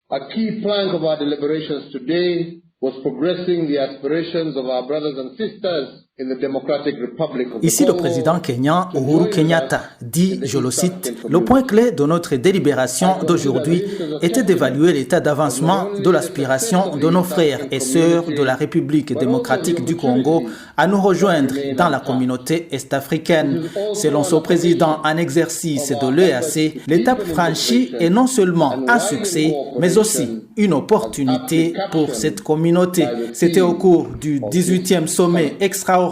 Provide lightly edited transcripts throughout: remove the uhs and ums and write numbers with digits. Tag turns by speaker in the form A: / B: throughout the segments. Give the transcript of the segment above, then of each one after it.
A: A key plank of our deliberations today was progressing the aspirations of our brothers and sisters in the Democratic Republic of the
B: Ici, le
A: Congo
B: président kenyan Uhuru Kenyatta dit, je le cite, « Le point clé de notre délibération d'aujourd'hui était d'évaluer l'état d'avancement de l'aspiration de nos frères et sœurs de la République démocratique du Congo à nous rejoindre dans la communauté est-africaine. Selon ce président en exercice de l'EAC, l'étape franchie est non seulement un succès, mais aussi une opportunité pour cette communauté. » C'était au cours du 18e sommet extraordinaire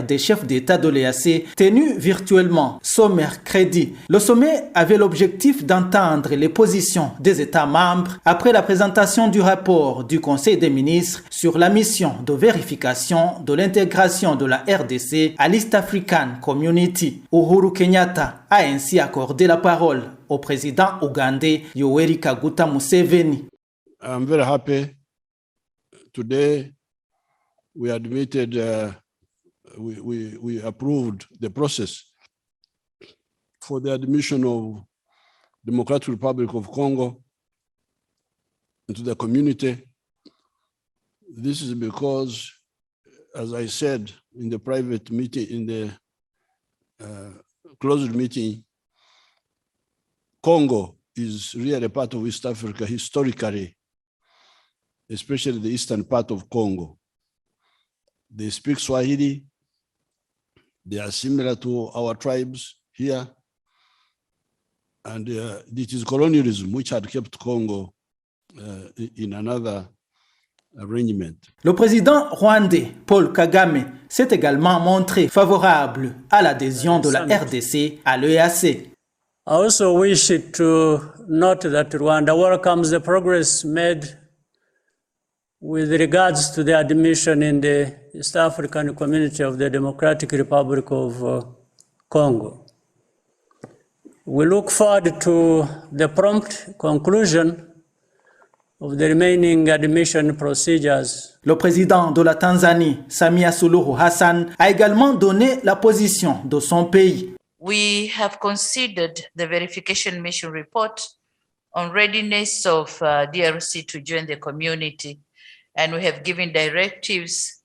B: des chefs d'État de l'EAC tenu virtuellement ce mercredi. Le sommet avait l'objectif d'entendre les positions des États membres après la présentation du rapport du Conseil des ministres sur la mission de vérification de l'intégration de la RDC à l'East African Community. Uhuru Kenyatta a ainsi accordé la parole au président ougandais Yoweri Kaguta Museveni.
C: I'm very happy. Today we admitted we approved the process for the admission of Democratic Republic of Congo into the community. This is because, as I said in the private meeting, in the closed meeting, Congo is really a part of East Africa historically, especially the eastern part of Congo. They speak Swahili. They are similar to our tribes here. And it is colonialism which had kept Congo in another arrangement.
B: Le président rwandais Paul Kagame s'est également montré favorable à l'adhésion de la RDC à l'EAC.
D: I also wish to note that Rwanda welcomes the progress made with regards to the admission in the East African Community of the Democratic Republic of Congo. We look forward to the prompt conclusion of the remaining admission procedures.
B: Le président de la Tanzanie, Samia Suluhu Hassan, a également donné la position de son pays.
E: We have considered the verification mission report on readiness of DRC to join the community, and we have given directives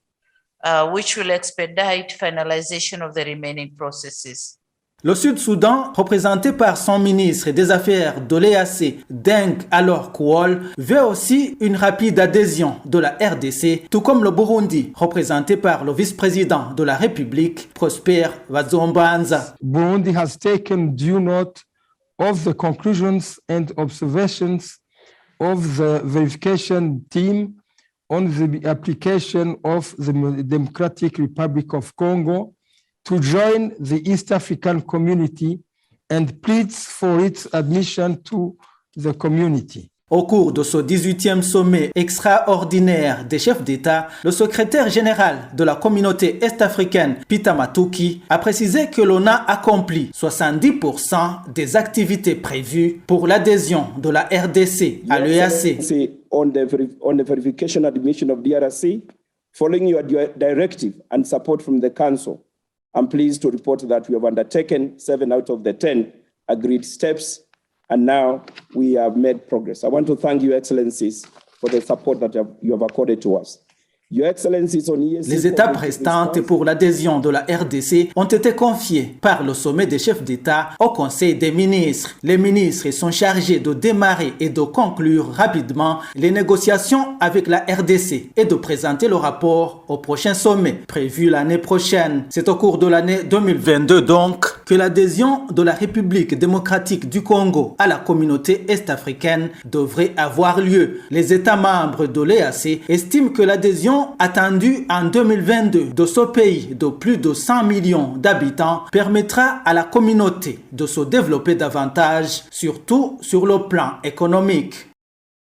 E: which will expedite finalization of the remaining processes.
B: Le Sud-Soudan, représenté par son ministre des Affaires de l'EAC, Deng Alors Kuol, veut aussi une rapide adhésion de la RDC, tout comme le Burundi, représenté par le vice-président de la République, Prosper Bazombanza.
F: Burundi has taken due note of the conclusions and observations of the verification team on the application of the Democratic Republic of Congo to join the East African Community and pleads for its admission to the community.
B: Au cours de ce 18e sommet extraordinaire des chefs d'État, le secrétaire général de la communauté est-africaine, Peter Matuki, a précisé que l'on a accompli 70% des activités prévues pour l'adhésion de la RDC à l'EAC.
G: On the verification admission of DRC, following your directive and support from the Council, I'm pleased to report that we have undertaken 7 out of the 10 agreed steps, and now we have made progress. I want to thank Your Excellencies for the support that you have accorded to us.
B: Les étapes restantes pour l'adhésion de la RDC ont été confiées par le sommet des chefs d'État au Conseil des ministres. Les ministres sont chargés de démarrer et de conclure rapidement les négociations avec la RDC et de présenter le rapport au prochain sommet prévu l'année prochaine. C'est au cours de l'année 2022 donc que l'adhésion de la République démocratique du Congo à la communauté est-africaine devrait avoir lieu. Les États membres de l'EAC estiment que l'adhésion attendue en 2022 de ce pays de plus de 100 millions d'habitants permettra à la communauté de se développer davantage, surtout sur le plan économique.